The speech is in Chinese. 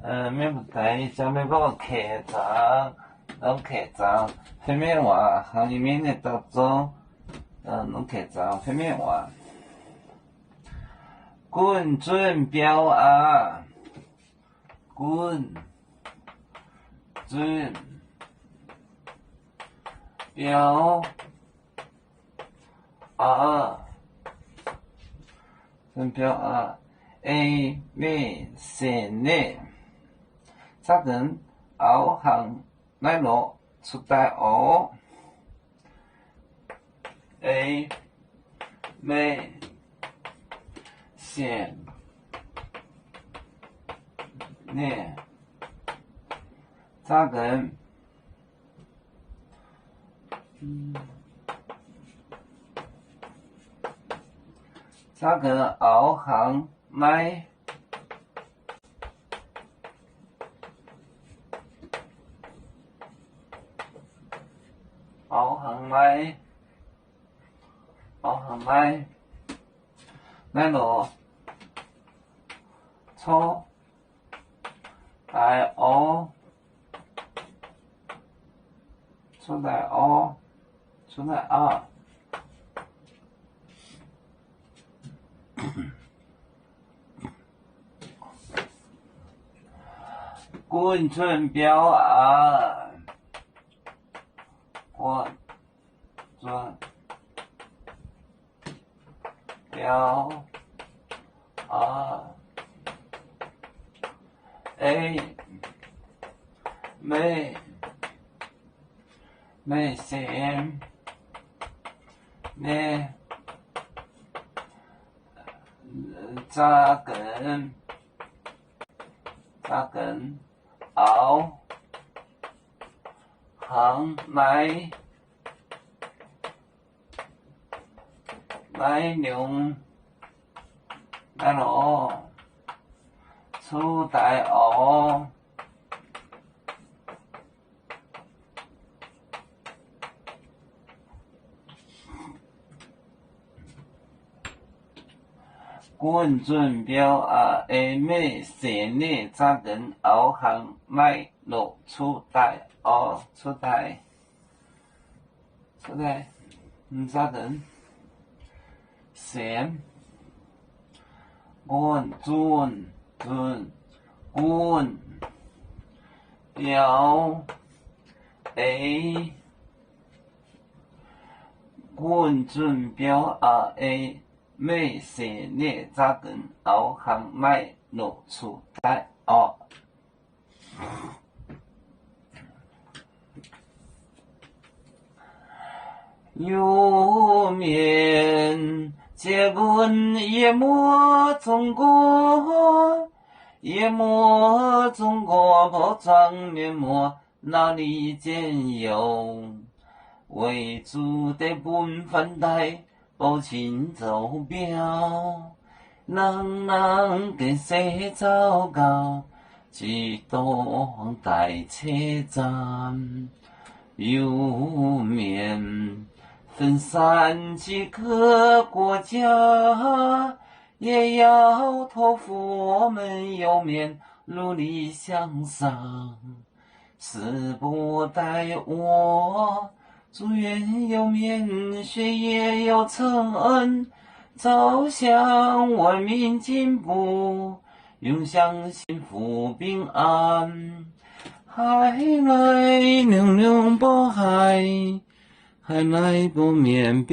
免不带，下面帮我客栈，弄客栈，phía面话行里面的当中，弄客栈phía面话，滚准标啊，滚准标啊，准标啊。A 咩线呢？查等后行来路出大学。A 咩线呢？查等查等后行来。后行来路出大学，出大学。滚准标啊，滚准标啊 ，A 没线呢，扎根后行来用来路出大学。滚准标啊，A 咩线呢？扎根后行来路出大学，出大，扎根线，滚标 A 滚准标啊 A。咩线呢？扎根后行来路出大学。有面结棍也莫中国，破窗面膜哪里见有？为主的本分带。报请走表，人给谁糟糕？几多待车站，有面分散几个国家，也要托付我们有面努力向上，时不待我。祝愿有面学业有成，走向文明进步，永享幸福平安。海来牛牛不海，海来不面壁。